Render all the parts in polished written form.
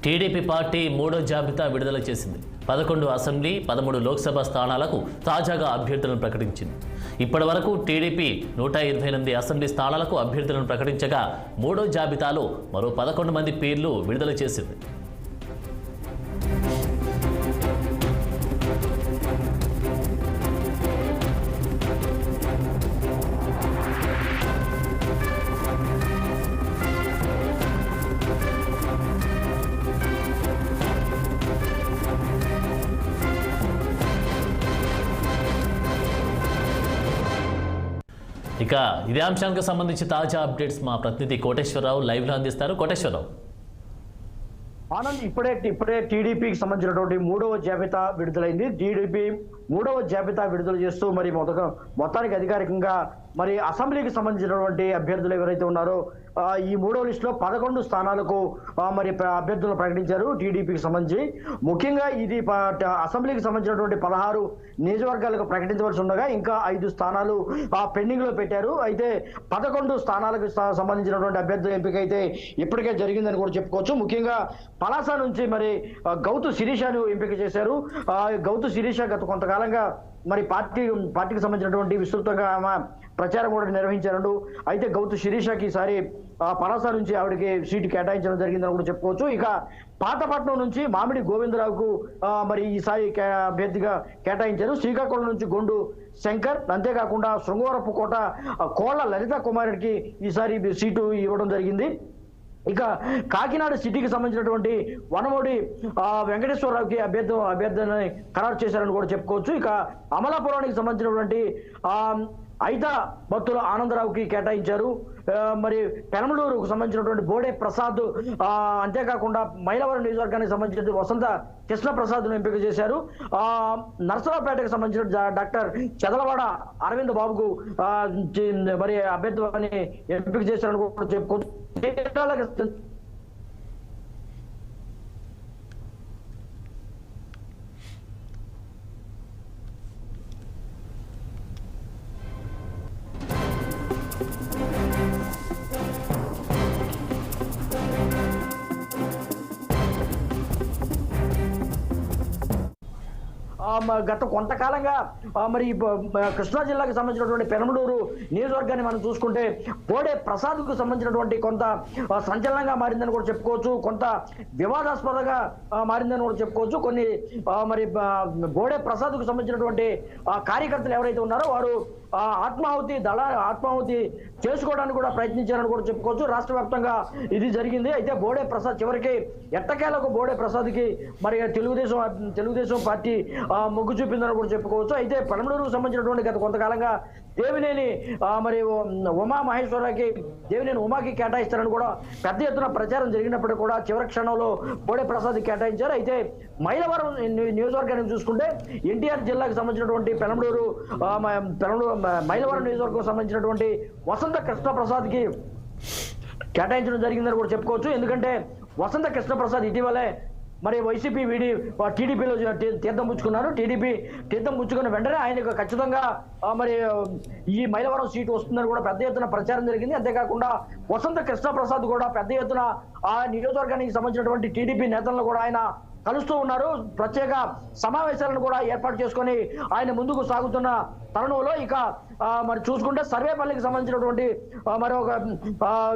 TDP party మూడో జాబితా విడుదల చేసింది. 11 అసెంబ్లీ 13 లోక్సభ స్థానాలకు తాజాగా అభ్యర్థులను ప్రకటించింది. ఇప్పటి వరకు టీడీపీ 128 అసెంబ్లీ స్థానాలకు అభ్యర్థులను ప్రకటించగా మూడో జాబితాలో మరో 11 మంది పేర్లు విడుదల చేసింది. ఇక ఇదే అంశానికి సంబంధించి తాజా అప్డేట్స్ మా ప్రతినిధి కోటేశ్వరరావు లైవ్లో అందిస్తారు. కోటేశ్వరరావు, ఆనంద్, ఇప్పుడే టీడీపీకి సంబంధించినటువంటి మూడవ జాబితా విడుదలైంది. టీడీపీ మూడవ జాబితా విడుదల చేస్తూ మరి మొత్తానికి అధికారికంగా మరి అసెంబ్లీకి సంబంధించినటువంటి అభ్యర్థులు ఎవరైతే ఉన్నారో ఈ మూడవ లిస్టులో 11 స్థానాలకు మరి అభ్యర్థులను ప్రకటించారు టీడీపీకి సంబంధించి. ముఖ్యంగా ఇది అసెంబ్లీకి సంబంధించినటువంటి 16 నియోజకవర్గాలకు ప్రకటించవలసి ఉండగా ఇంకా 5 స్థానాలు పెండింగ్ లో పెట్టారు. అయితే 11 స్థానాలకు సంబంధించినటువంటి అభ్యర్థుల ఎంపిక అయితే ఇప్పటికే జరిగిందని కూడా చెప్పుకోవచ్చు. ముఖ్యంగా పలాస నుంచి మరి గౌతు శిరీషను ఎంపిక చేశారు. గౌతు శిరీష గత కొంతకాలంగా మరి పార్టీకి సంబంధించినటువంటి విస్తృతంగా ప్రచారం కూడా నిర్వహించారు. అయితే గౌతు శిరీషకి ఈసారి పలాస నుంచి ఆవిడకి సీటు కేటాయించడం జరిగిందని కూడా చెప్పుకోవచ్చు. ఇక పాతపట్నం నుంచి మామిడి గోవిందరావుకు మరి ఈసారి అభ్యర్థిగా కేటాయించారు. శ్రీకాకుళం నుంచి గొండు శంకర్, అంతేకాకుండా శృంగవరపు కోట కోళ్ల లలిత కుమారుడికి ఈసారి సీటు ఇవ్వడం జరిగింది. ఇక కాకినాడ సిటీకి సంబంధించినటువంటి వనమూడి వెంకటేశ్వరరావుకి అభ్యర్థిని ఖరారు చేశారని కూడా చెప్పుకోవచ్చు. ఇక అమలాపురానికి సంబంధించినటువంటి ఐతా భక్తుల ఆనందరావుకి కేటాయించారు. మరి పెనమలూరుకు సంబంధించినటువంటి బోడే ప్రసాద్, అంతేకాకుండా మైలవరం నియోజకవర్గానికి సంబంధించిన వసంత కృష్ణ ప్రసాద్ను ఎంపిక చేశారు. నర్సరావుపేటకు సంబంధించిన డాక్టర్ చెదలవాడ అరవింద్ బాబుకు మరి అభ్యర్థిని ఎంపిక చేశారని కూడా చెప్పుకోవచ్చు. గత కొంతకాలంగా మరి కృష్ణా జిల్లాకు సంబంధించినటువంటి పెనమలూరు నియోజకవర్గాన్ని మనం చూసుకుంటే బోడే ప్రసాద్కు సంబంధించినటువంటి కొంత సంచలనంగా మారిందని కూడా చెప్పుకోవచ్చు. కొంత వివాదాస్పదంగా మారిందని కూడా చెప్పుకోవచ్చు. కొన్ని మరి బోడే ప్రసాద్కు సంబంధించినటువంటి కార్యకర్తలు ఎవరైతే ఉన్నారో వారు ఆత్మాహుతి చేసుకోవడానికి కూడా ప్రయత్నించారని కూడా చెప్పుకోవచ్చు. రాష్ట్ర వ్యాప్తంగా ఇది జరిగింది. అయితే బోడే ప్రసాద్ చివరికి ఎట్టకేలకు బోడే ప్రసాద్కి మరి తెలుగుదేశం పార్టీ మొగ్గు చూపిందని కూడా చెప్పుకోవచ్చు. అయితే పెనమలూరుకు సంబంధించినటువంటి గత కొంతకాలంగా దేవినేని మరి ఉమా మహేశ్వరరావుకి దేవినేని ఉమాకి కేటాయిస్తారని కూడా పెద్ద ఎత్తున ప్రచారం జరిగినప్పటికీ కూడా చివరి క్షణంలో బోడే ప్రసాద్ కేటాయించారు. అయితే మైలవరం నియోజకవర్గాన్ని చూసుకుంటే ఎన్టీఆర్ జిల్లాకు సంబంధించినటువంటి పెనమలూరు మైలవరం నియోజకవర్గం సంబంధించినటువంటి వసంత కృష్ణ ప్రసాద్కి కేటాయించడం జరిగిందని కూడా చెప్పుకోవచ్చు. ఎందుకంటే వసంత కృష్ణ ప్రసాద్ ఇటీవలే మరి వైసీపీ వీడి టీడీపీలో తీర్థం పుచ్చుకున్నారు. టీడీపీ తీర్థం పుచ్చుకున్న వెంటనే ఆయనకు ఖచ్చితంగా మరి ఈ మైలవరం సీటు వస్తుందని కూడా పెద్ద ఎత్తున ప్రచారం జరిగింది. అంతేకాకుండా వసంత కృష్ణ ప్రసాద్ కూడా పెద్ద ఎత్తున ఆ నియోజకవర్గానికి సంబంధించినటువంటి టీడీపీ నేతలను కూడా ఆయన కలుస్తూ ఉన్నారు. ప్రత్యేక సమావేశాలను కూడా ఏర్పాటు చేసుకొని ఆయన ముందుకు సాగుతున్న తరుణంలో ఇక మరి చూసుకుంటే సర్వేపల్లికి సంబంధించినటువంటి మరి ఒక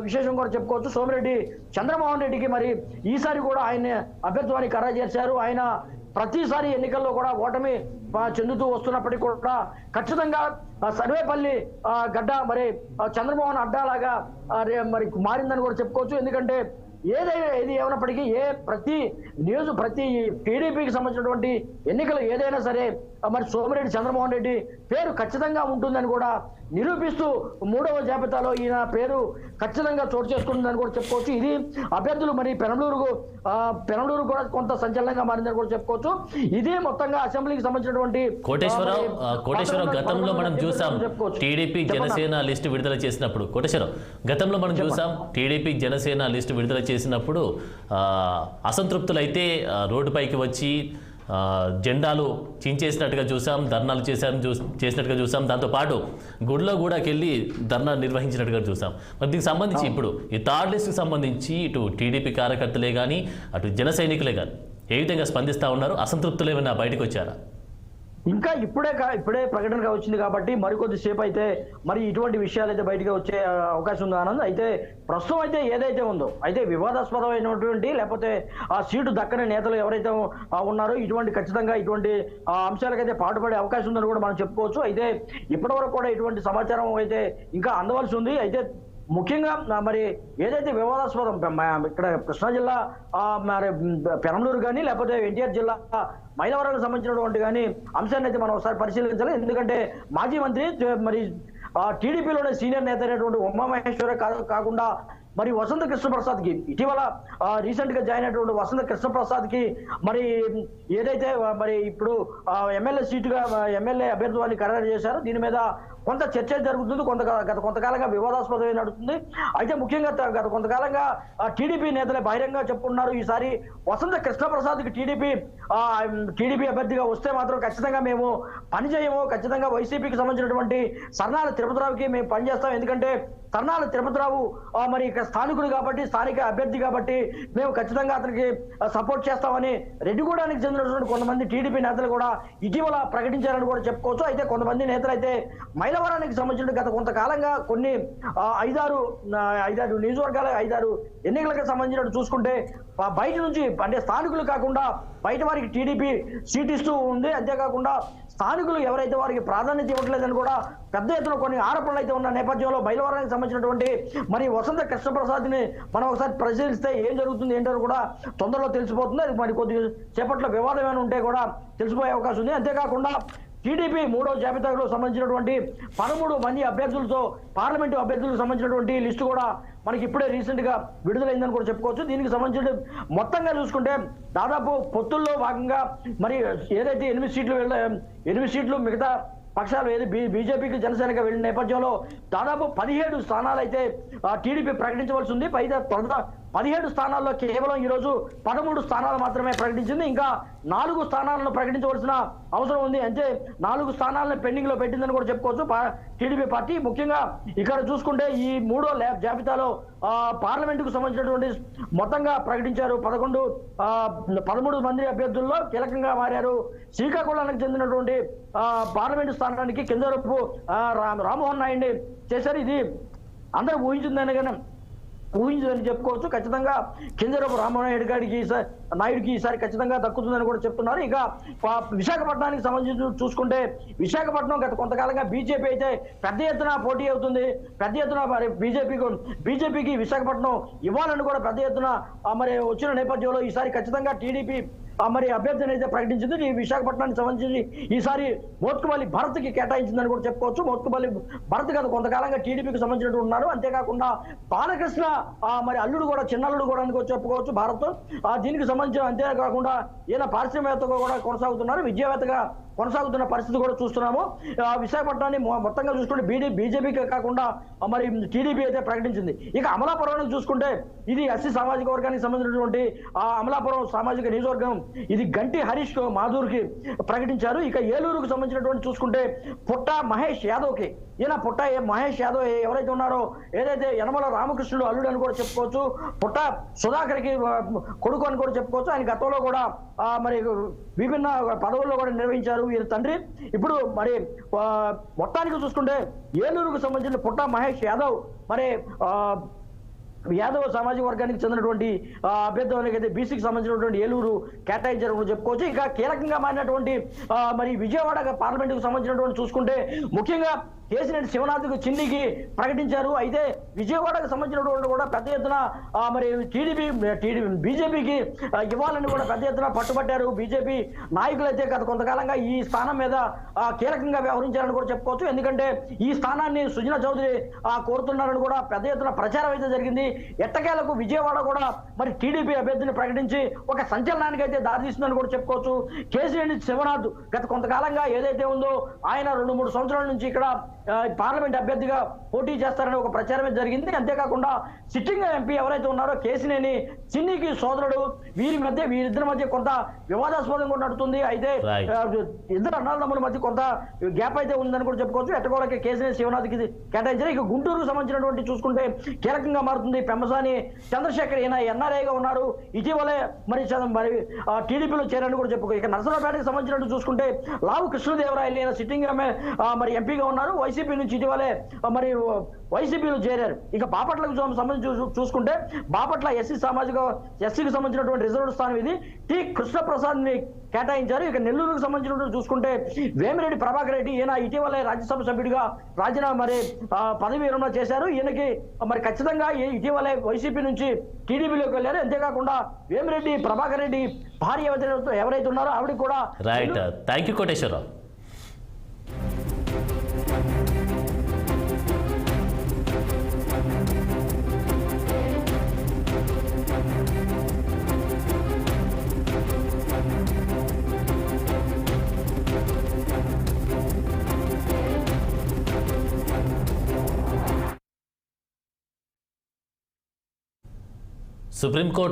విశేషం కూడా చెప్పుకోవచ్చు. సోమిరెడ్డి చంద్రమోహన్ రెడ్డికి మరి ఈసారి కూడా ఆయన అభ్యర్థిని ఖరారు చేశారు. ఆయన ప్రతిసారి ఎన్నికల్లో కూడా ఓటమి చెందుతూ వస్తున్నప్పటికీ కూడా ఖచ్చితంగా సర్వేపల్లి గడ్డ మరి చంద్రమోహన్ అడ్డాలాగా మరి మారిందని కూడా చెప్పుకోవచ్చు. ఎందుకంటే ఏది ఏమైనప్పటికీ ప్రతి టీడీపీకి సంబంధించినటువంటి ఎన్నికలు ఏదైనా సరే మరి సోమిరెడ్డి చంద్రమోహన్ రెడ్డి పేరు ఖచ్చితంగా ఉంటుందని కూడా నిరూపిస్తూ మూడవ జాబితాలో ఈయన పేరు ఖచ్చితంగా చోటు చేసుకుంటుందని కూడా చెప్పుకోవచ్చు. ఇది అభ్యర్థులు మరి పెనమలూరు కూడా కొంత సంచలనంగా మారిందని కూడా చెప్పుకోవచ్చు. ఇదే మొత్తంగా అసెంబ్లీకి సంబంధించినటువంటి కోటేశ్వరరావు గతంలో మనం చూసాం టీడీపీ జనసేన లిస్టు విడుదల చేసినప్పుడు గతంలో మనం చూసాం టీడీపీ జనసేన లిస్టు విడుదల చేసినప్పుడు అసంతృప్తులైతే రోడ్డుపైకి వచ్చి జెండాలు చించేసినట్టుగా చూసాం, ధర్నాలు చేసినట్టుగా చూసాం. దాంతోపాటు గుడిలో కూడా వెళ్ళి ధర్నా నిర్వహించినట్టుగా చూసాం. మరి దీనికి సంబంధించి ఇప్పుడు ఈ థర్డ్ లిస్ట్కి సంబంధించి ఇటు టీడీపీ కార్యకర్తలే కానీ అటు జన సైనికులే కానీ ఏ విధంగా స్పందిస్తూ ఉన్నారు? అసంతృప్తులు ఏమైనా బయటకు వచ్చారా? ఇంకా ఇప్పుడే ప్రకటనగా వచ్చింది కాబట్టి మరికొద్ది సేపు అయితే మరి ఇటువంటి విషయాలు అయితే బయటకు వచ్చే అవకాశం ఉంది ఆనంద్. అయితే ప్రస్తుతం అయితే ఏదైతే ఉందో అయితే వివాదాస్పదమైనటువంటి లేకపోతే ఆ సీటు దక్కని నేతలు ఎవరైతే ఉన్నారో ఖచ్చితంగా ఇటువంటి అంశాలకైతే పాటుపడే అవకాశం ఉందని కూడా మనం చెప్పుకోవచ్చు. అయితే ఇప్పటివరకు కూడా ఇటువంటి సమాచారం అయితే ఇంకా అందవలసి ఉంది. అయితే ముఖ్యంగా మరి ఏదైతే వివాదాస్పదం ఇక్కడ కృష్ణా జిల్లా మరి పెనంలూరు కానీ లేకపోతే ఎన్టీఆర్ జిల్లా మైలవరాలకు సంబంధించినటువంటి కానీ అంశాన్ని అయితే మనం ఒకసారి పరిశీలించాలి. ఎందుకంటే మాజీ మంత్రి మరి టీడీపీలోనే సీనియర్ నేత అయినటువంటి ఉమామహేశ్వర కాకుండా మరి వసంత కృష్ణప్రసాద్కి ఇటీవల రీసెంట్గా జాయిన్ అయినటువంటి వసంత కృష్ణప్రసాద్కి మరి ఏదైతే మరి ఇప్పుడు ఎమ్మెల్యే సీటుగా ఎమ్మెల్యే అభ్యర్థిత్వాన్ని ఖరారు చేశారో దీని మీద కొంత చర్చ జరుగుతుంది. గత కొంతకాలంగా వివాదాస్పదమే నడుస్తుంది. అయితే ముఖ్యంగా గత కొంతకాలంగా టీడీపీ నేతలే బహిరంగంగా చెప్పుకున్నారు ఈసారి వసంత కృష్ణప్రసాద్కి టీడీపీ అభ్యర్థిగా వస్తే మాత్రం ఖచ్చితంగా మేము పనిచేయము, ఖచ్చితంగా వైసీపీకి సంబంధించినటువంటి సర్నాల తిరుపతిరావుకి మేము పనిచేస్తాం. ఎందుకంటే సర్నాల తిరుపతిరావు మరి ఇక్కడ స్థానికుడు కాబట్టి స్థానిక అభ్యర్థి కాబట్టి మేము ఖచ్చితంగా అతనికి సపోర్ట్ చేస్తామని రెడ్డిగూడానికి చెందినటువంటి కొంతమంది టీడీపీ నేతలు కూడా ఇటీవల ప్రకటించారని కూడా చెప్పుకోవచ్చు. అయితే కొంతమంది నేతలు అయితే మైలవరానికి సంబంధించిన గత కొంతకాలంగా కొన్ని ఐదారు నియోజకవర్గాల 5-6 ఎన్నికలకు సంబంధించినట్టు చూసుకుంటే బయట నుంచి అంటే స్థానికులు కాకుండా బయట వారికి టీడీపీ సీట్ ఇస్తూ ఉంది. అంతేకాకుండా స్థానికులు ఎవరైతే వారికి ప్రాధాన్యత ఇవ్వట్లేదని కూడా పెద్ద ఎత్తున కొన్ని ఆరోపణలు అయితే ఉన్న నేపథ్యంలో మైలవరానికి సంబంధించినటువంటి మరి వసంత కృష్ణప్రసాద్ని మనం ఒకసారి పరిశీలిస్తే ఏం జరుగుతుంది ఏంటో కూడా తొందరలో తెలిసిపోతుంది. అది మరి కొద్ది సేపట్లో వివాదం ఏమైనా ఉంటే కూడా తెలిసిపోయే అవకాశం ఉంది. అంతేకాకుండా టీడీపీ 3వ జాబితాలో సంబంధించినటువంటి 13 మంది అభ్యర్థులతో పార్లమెంటు అభ్యర్థులకు సంబంధించినటువంటి లిస్టు కూడా మనకి ఇప్పుడే రీసెంట్గా విడుదలైందని కూడా చెప్పుకోవచ్చు. దీనికి సంబంధించిన మొత్తంగా చూసుకుంటే దాదాపు పొత్తుల్లో భాగంగా మరి ఏదైతే 8 సీట్లు మిగతా పక్షాలు ఏది బీజేపీకి జనసేనగా వెళ్ళిన నేపథ్యంలో దాదాపు 17 స్థానాలు అయితే టీడీపీ ప్రకటించవలసి ఉంది. 17 స్థానాల్లో కేవలం ఈరోజు 13 స్థానాలు మాత్రమే ప్రకటించింది. ఇంకా 4 స్థానాలను ప్రకటించవలసిన అవసరం ఉంది. అంటే 4 స్థానాలను పెండింగ్ లో పెట్టిందని కూడా చెప్పుకోవచ్చు టీడీపీ పార్టీ. ముఖ్యంగా ఇక్కడ చూసుకుంటే ఈ 3వ జాబితాలో పార్లమెంటుకు సంబంధించినటువంటి మొత్తంగా ప్రకటించారు 13 మంది అభ్యర్థుల్లో కీలకంగా మారారు. శ్రీకాకుళానికి చెందినటువంటి పార్లమెంటు స్థానానికి కింజరపు రామ్మోహన్ నాయుడిని చేశారు. ఇది అందరూ ఊహించదని చెప్పుకోవచ్చు. ఖచ్చితంగా కింజరపు రామ్మోహన్ నాయుడికి ఈసారి ఖచ్చితంగా దక్కుతుందని కూడా చెప్తున్నారు. ఇక విశాఖపట్నానికి సంబంధించి చూసుకుంటే విశాఖపట్నం గత కొంతకాలంగా బీజేపీ అయితే పెద్ద ఎత్తున పోటీ అవుతుంది. పెద్ద ఎత్తున మరి బీజేపీకి విశాఖపట్నం ఇవ్వాలని కూడా పెద్ద ఎత్తున మరి వచ్చిన నేపథ్యంలో ఈసారి ఖచ్చితంగా టీడీపీ మరి అభ్యర్థిని అయితే ప్రకటించింది. ఈ విశాఖపట్నానికి సంబంధించి ఈసారి మోత్కుపల్లి భరత్కి కేటాయించిందని కూడా చెప్పుకోవచ్చు. మోత్కుపల్లి భరత్ గత కొంతకాలంగా టీడీపీకి సంబంధించినట్టు ఉన్నారు. అంతేకాకుండా బాలకృష్ణ మరి అల్లుడు కూడా చిన్నల్లుడు కూడా చెప్పుకోవచ్చు భారత్. దీనికి సంబంధించిన అంతేకాకుండా ఈయన పారిశ్రామికవేత్తగా కూడా కొనసాగుతున్నారు, విద్యావేత్తగా కొనసాగుతున్న పరిస్థితి కూడా చూస్తున్నాము. విశాఖపట్నాన్ని మొత్తంగా చూసుకుంటే బీజేపీకి కాకుండా మరి టీడీపీ అయితే ప్రకటించింది. ఇక అమలాపురానికి చూసుకుంటే ఇది ఎస్సీ సామాజిక వర్గానికి సంబంధించినటువంటి అమలాపురం సామాజిక నియోజకవర్గం ఇది గంటి హరీష్ మాధూర్కి ప్రకటించారు. ఇక ఏలూరుకు సంబంధించినటువంటి చూసుకుంటే పుట్ట మహేష్ యాదవ్కి పుట్ట మహేష్ యాదవ్ ఎవరైతే ఉన్నారో ఏదైతే యనమల రామకృష్ణుడు అల్లుడు అని కూడా చెప్పుకోవచ్చు, పుట్ట సుధాకర్కి కొడుకు అని కూడా చెప్పుకోవచ్చు. ఆయన గతంలో కూడా మరి విభిన్న పదవుల్లో కూడా నిర్వహించారు వీరి తండ్రి. ఇప్పుడు మరి మొత్తానికి చూసుకుంటే ఏలూరుకు సంబంధించిన పుట్ట మహేష్ యాదవ్ మరి యాదవ సామాజిక వర్గానికి చెందినటువంటి అభ్యర్థులకి అయితే బీసీకి సంబంధించినటువంటి ఏలూరు కేటాయించారని చెప్పుకోవచ్చు. ఇక కీలకంగా మారినటువంటి మరి విజయవాడ పార్లమెంటుకు సంబంధించినటువంటి చూసుకుంటే ముఖ్యంగా కేసినేని శివనాథ్కు చిన్నికి ప్రకటించారు. అయితే విజయవాడకు సంబంధించినటువంటి కూడా పెద్ద ఎత్తున మరి బీజేపీకి ఇవ్వాలని కూడా పెద్ద ఎత్తున పట్టుబట్టారు. బీజేపీ నాయకులు అయితే గత కొంతకాలంగా ఈ స్థానం మీద కీలకంగా వ్యవహరించారని కూడా చెప్పుకోవచ్చు. ఎందుకంటే ఈ స్థానాన్ని సుజనా చౌదరి కోరుతున్నారని కూడా పెద్ద ఎత్తున ప్రచారం అయితే జరిగింది. ఎట్టకేలకు విజయవాడ కూడా మరి టీడీపీ అభ్యర్థిని ప్రకటించి ఒక సంచలనానికి అయితే దారితీస్తుందని కూడా చెప్పుకోవచ్చు. కేసీఆర్ శివనాథ్ గత కొంతకాలంగా ఏదైతే ఉందో ఆయన 2-3 సంవత్సరాల నుంచి ఇక్కడ పార్లమెంట్ అభ్యర్థిగా పోటీ చేస్తారని ఒక ప్రచారమే జరిగింది. అంతేకాకుండా సిట్టింగ్ ఎంపీ ఎవరైతే ఉన్నారో కేసినేని చిన్నికి సోదరుడు, వీరిద్దరి మధ్య కొంత వివాదాస్పదంగా నడుతుంది. అయితే ఇద్దరు అన్నదమ్ముల మధ్య కొంత గ్యాప్ అయితే ఉందని కూడా చెప్పుకోవచ్చు. ఎట్టగోలకి కేసినేని శివనాథ్కి కేటాయించారు. ఇక గుంటూరుకు సంబంధించినటువంటి చూసుకుంటే కీలకంగా మారుతుంది పెమ్మసాని చంద్రశేఖర్. ఈయన ఎన్ఆర్ఐగా ఉన్నారు, ఇటీవలే మరి టీడీపీలో చేరారని కూడా చెప్పుకో. ఇక నరసరావుపేటకి సంబంధించినట్టు చూసుకుంటే లావు కృష్ణదేవరాయలు ఈయన సిట్టింగ్ మరి ఎంపీగా ఉన్నారు, వైసీపీ నుంచి ఇటీవలే మరి వైసీపీలో చేరారు. ఇక బాపట్లకు సంబంధించి చూసుకుంటే బాపట్ల ఎస్సీకి సంబంధించినటువంటి రిజర్వ్డ్ స్థానం ఇది. టి కృష్ణప్రసాద్ ని కేటాయించారు. ఇక నెల్లూరుకు సంబంధించినట్టు చూసుకుంటే వేమిరెడ్డి ప్రభాకర్ రెడ్డి, ఈయన ఇటీవలే రాజ్యసభ సభ్యుడిగా రాజీనామా మరి పదవి విరమణ చేశారు. ఈయనకి మరి ఖచ్చితంగా ఇటీవలే వైసీపీ నుంచి టీడీపీలోకి వెళ్ళారు. అంతేకాకుండా వేమిరెడ్డి ప్రభాకర్ రెడ్డి భార్య ఎవరైతే ఉన్నారో ఆవిడకి కూడా. Right, thank you Koteswararao. Supreme court